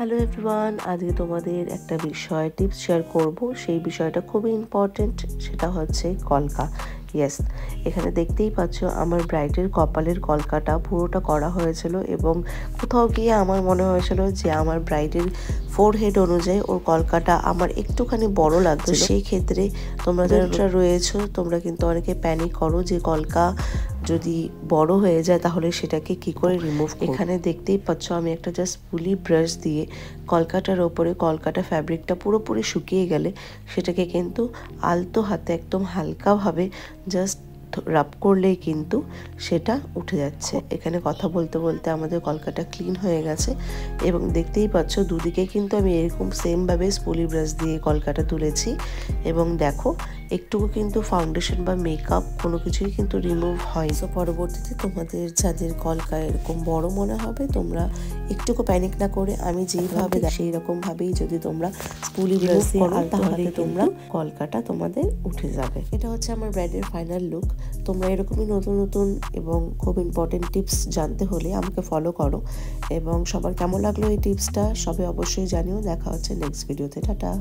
Hello everyone, আজকে তোমাদের একটা বিষয় টিপস শেয়ার করব। সেই বিষয়টা খুবই ইম্পর্টেন্ট, সেটা হচ্ছে কলকা। ইয়েস, এখানে দেখতেই পাচ্ছ আমার ব্রাইডের কপালের কলকাটা পুরোটা করা হয়েছিল এবং কোথাও গিয়ে আমার মনে হয়েছিল যে আমার ব্রাইডের ফোরহেড অনুযায়ী ওর কলকাটা আমার একটুখানি বড় লাগছে। সেই ক্ষেত্রে তোমরা যারা রয়েছো তোমরা কিন্তু অনেকে প্যানিক করো যে কলকা যদি বড় হয়ে যায় তাহলে সেটাকে কি করে রিমুভ। এখানে দেখতেই পাচ্ছ আমি একটা জাস্ট পুলি ব্রাশ দিয়ে কলকাটার ওপরে কলকাটা ফ্যাব্রিকটা পুরোপুরি শুকিয়ে গেলে সেটাকে কিন্তু আলতো হাতে একদম হালকাভাবে জাস্ট রাব করলেই কিন্তু সেটা উঠে যাচ্ছে। এখানে কথা বলতে বলতে আমাদের কলকাটা ক্লিন হয়ে গেছে এবং দেখতেই পাচ্ছ দুদিকে কিন্তু আমি এরকম সেমভাবে স্পুলি ব্রাশ দিয়ে কলকাটা তুলেছি এবং দেখো একটুকু কিন্তু ফাউন্ডেশন বা মেকআপ কোনো কিছুই কিন্তু রিমুভ হয়। তো পরবর্তীতে তোমাদের যাদের কলকা এরকম বড় মনে হবে তোমরা একটুকু প্যানিক না করে আমি যেইভাবে সেই রকমভাবেই যদি তোমরা স্পুলি ব্রাশ দিয়ে তাহলে তোমরা কলকাটা তোমাদের উঠে যাবে। এটা হচ্ছে আমার ব্রাইডের ফাইনাল লুক। তোমরা এরকমই নতুন নতুন এবং খুব ইম্পর্টেন্ট টিপস জানতে হলে আমাকে ফলো করো এবং সবার কেমন লাগলো এই টিপসটা সবাই অবশ্যই জানিও। দেখা হচ্ছে নেক্সট ভিডিওতে। টাটা।